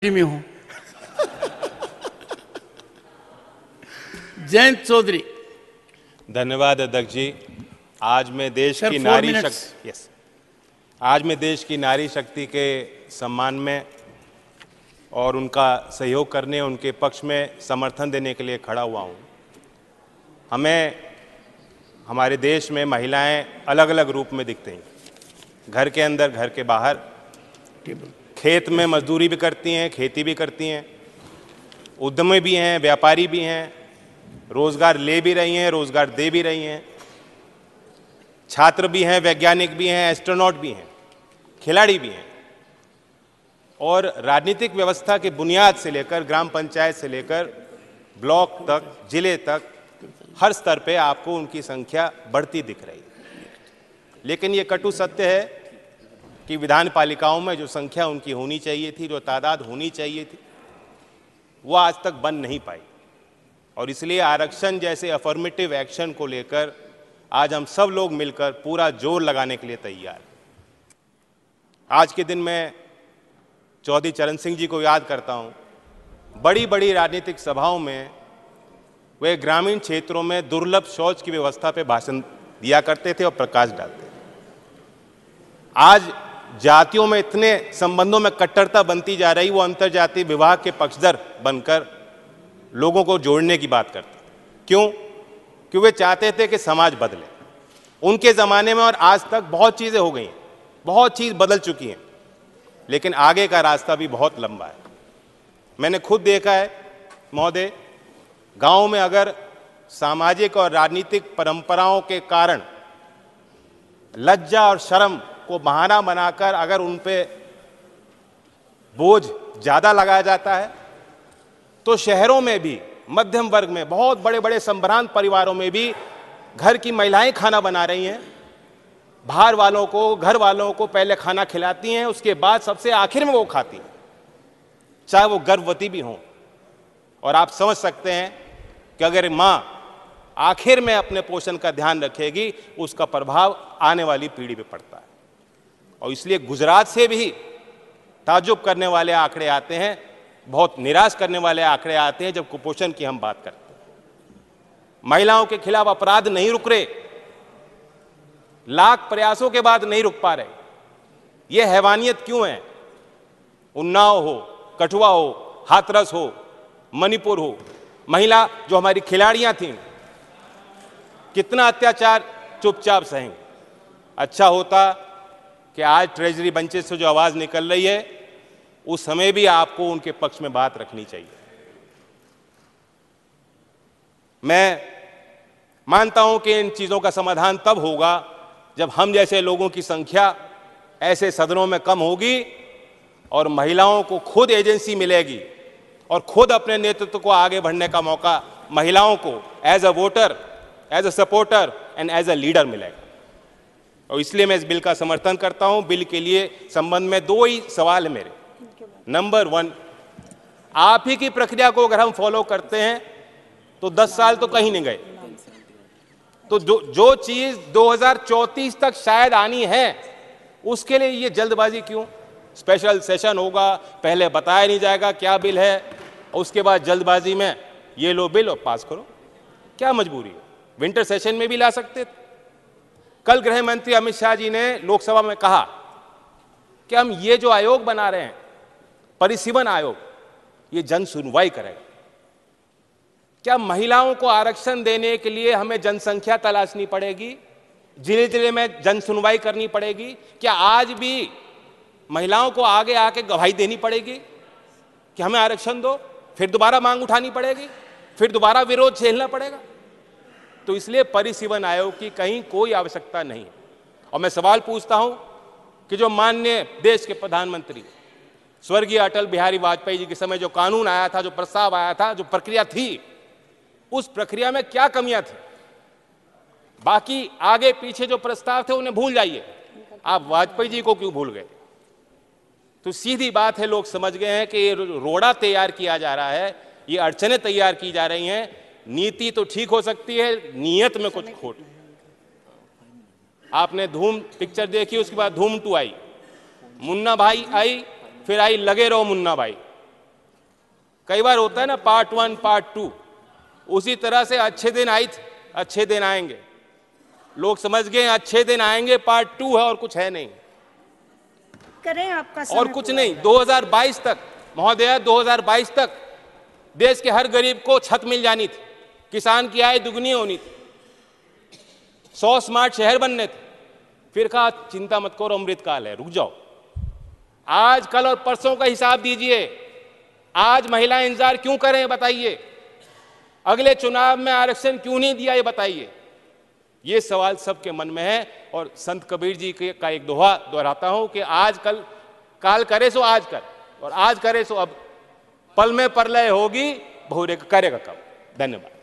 में हूं। जयंत चौधरी। धन्यवाद अध्यक्ष जी। आज मैं देश सर, की 4 नारी मिनट्स। शक्ति आज मैं देश की नारी शक्ति के सम्मान में और उनका सहयोग करने, उनके पक्ष में समर्थन देने के लिए खड़ा हुआ हूँ। हमारे देश में महिलाएं अलग अलग रूप में दिखते हैं, घर के अंदर, घर के बाहर। खेत में मजदूरी भी करती हैं, खेती भी करती हैं, उद्यमी भी हैं, व्यापारी भी हैं, रोजगार ले भी रही हैं, रोजगार दे भी रही हैं, छात्र भी हैं, वैज्ञानिक भी हैं, एस्ट्रोनॉट भी हैं, खिलाड़ी भी हैं। और राजनीतिक व्यवस्था की बुनियाद से लेकर ग्राम पंचायत से लेकर ब्लॉक तक, जिले तक, हर स्तर पे आपको उनकी संख्या बढ़ती दिख रही है। लेकिन ये कटु सत्य है कि विधान पालिकाओं में जो संख्या उनकी होनी चाहिए थी, जो तादाद होनी चाहिए थी, वो आज तक बन नहीं पाई। और इसलिए आरक्षण जैसे अफर्मेटिव एक्शन को लेकर आज हम सब लोग मिलकर पूरा जोर लगाने के लिए तैयार हैं। आज के दिन मैं चौधरी चरण सिंह जी को याद करता हूं। बड़ी बड़ी राजनीतिक सभाओं में वे ग्रामीण क्षेत्रों में दुर्लभ शौच की व्यवस्था पे भाषण दिया करते थे और प्रकाश डालते थे। आज जातियों में इतने संबंधों में कट्टरता बनती जा रही, वो अंतर्जातीय विवाह के पक्षधर बनकर लोगों को जोड़ने की बात करते थे। क्यों? क्योंकि वे चाहते थे कि समाज बदले। उनके ज़माने में और आज तक बहुत चीज़ें हो गई हैं, बहुत चीज़ बदल चुकी हैं, लेकिन आगे का रास्ता भी बहुत लंबा है। मैंने खुद देखा है महोदय, गांव में अगर सामाजिक और राजनीतिक परंपराओं के कारण लज्जा और शर्म को बहाना बनाकर अगर उन पे बोझ ज़्यादा लगाया जाता है, तो शहरों में भी, मध्यम वर्ग में, बहुत बड़े बड़े संभ्रांत परिवारों में भी घर की महिलाएं खाना बना रही हैं। बाहर वालों को, घर वालों को पहले खाना खिलाती हैं, उसके बाद सबसे आखिर में वो खाती हैं, चाहे वो गर्भवती भी हों। और आप समझ सकते हैं कि अगर माँ आखिर में अपने पोषण का ध्यान रखेगी, उसका प्रभाव आने वाली पीढ़ी पे पड़ता है। और इसलिए गुजरात से भी ताज्जुब करने वाले आंकड़े आते हैं, बहुत निराश करने वाले आंकड़े आते हैं जब कुपोषण की हम बात करते हैं। महिलाओं के खिलाफ अपराध नहीं रुक रहे, लाख प्रयासों के बाद नहीं रुक पा रहे। यह हैवानियत क्यों है? उन्नाव हो, कठुआ हो, हाथरस हो, मणिपुर हो, महिला जो हमारी खिलाड़ियां थीं, कितना अत्याचार चुपचाप सहें। अच्छा होता कि आज ट्रेजरी बेंचेस से जो आवाज निकल रही है, उस समय भी आपको उनके पक्ष में बात रखनी चाहिए। मैं मानता हूं कि इन चीजों का समाधान तब होगा जब हम जैसे लोगों की संख्या ऐसे सदनों में कम होगी और महिलाओं को खुद एजेंसी मिलेगी और खुद अपने नेतृत्व को आगे बढ़ने का मौका महिलाओं को as a voter, as a supporter and as a leader मिलेगा। और इसलिए मैं इस बिल का समर्थन करता हूं। बिल के लिए संबंध में 2 ही सवाल है मेरे। नंबर 1, आप ही की प्रक्रिया को अगर हम फॉलो करते हैं तो 10 साल तो कहीं नहीं गए। तो जो चीज 2034 तक शायद आनी है, उसके लिए ये जल्दबाजी क्यों? स्पेशल सेशन होगा, पहले बताया नहीं जाएगा क्या बिल है, उसके बाद जल्दबाजी में ये लो बिल और पास करो। क्या मजबूरी है? विंटर सेशन में भी ला सकते थे। कल गृह मंत्री अमित शाह जी ने लोकसभा में कहा कि हम ये जो आयोग बना रहे हैं, परिसीमन आयोग, ये जन सुनवाई करेगा। क्या महिलाओं को आरक्षण देने के लिए हमें जनसंख्या तलाशनी पड़ेगी? जिले जिले में जन सुनवाई करनी पड़ेगी? क्या आज भी महिलाओं को आगे आके गवाही देनी पड़ेगी कि हमें आरक्षण दो? फिर दोबारा मांग उठानी पड़ेगी, फिर दोबारा विरोध झेलना पड़ेगा? तो इसलिए परिसीमन आयोग की कहीं कोई आवश्यकता नहीं है। और मैं सवाल पूछता हूं कि जो माननीय देश के प्रधानमंत्री स्वर्गीय अटल बिहारी वाजपेयी जी के समय जो कानून आया था, जो प्रस्ताव आया था, जो प्रक्रिया थी, उस प्रक्रिया में क्या कमियां थी? बाकी आगे पीछे जो प्रस्ताव थे उन्हें भूल जाइए, आप वाजपेयी जी को क्यों भूल गए? तो सीधी बात है, लोग समझ गए हैं कि ये रोड़ा तैयार किया जा रहा है, ये अड़चनें तैयार की जा रही हैं। नीति तो ठीक हो सकती है, नीयत में कुछ खोट। आपने धूम पिक्चर देखी, उसके बाद धूम 2 आई, मुन्ना भाई आई, फिर आई लगे रहो मुन्ना भाई। कई बार होता है ना पार्ट 1 पार्ट 2, उसी तरह से अच्छे दिन अच्छे दिन आएंगे। लोग समझ गए अच्छे दिन आएंगे पार्ट 2 है और कुछ है नहीं, करें आपका समय और कुछ नहीं। 2022 तक महोदया, 2022 तक देश के हर गरीब को छत मिल जानी थी, किसान की आय दुगनी होनी थी, 100 स्मार्ट शहर बनने थे। फिर कहा चिंता मत करो, अमृतकाल है, रुक जाओ। आज कल और परसों का हिसाब दीजिए। आज महिलाएं इंतजार क्यों करें बताइए? अगले चुनाव में आरक्षण क्यों नहीं दिया ये बताइए? ये सवाल सबके मन में है। और संत कबीर जी का एक दोहा दोहराता हूं कि आज कल काल करे सो आज कर, और आज करे सो अब, पल में प्रलय होगी बहुरे करेगा कब। धन्यवाद।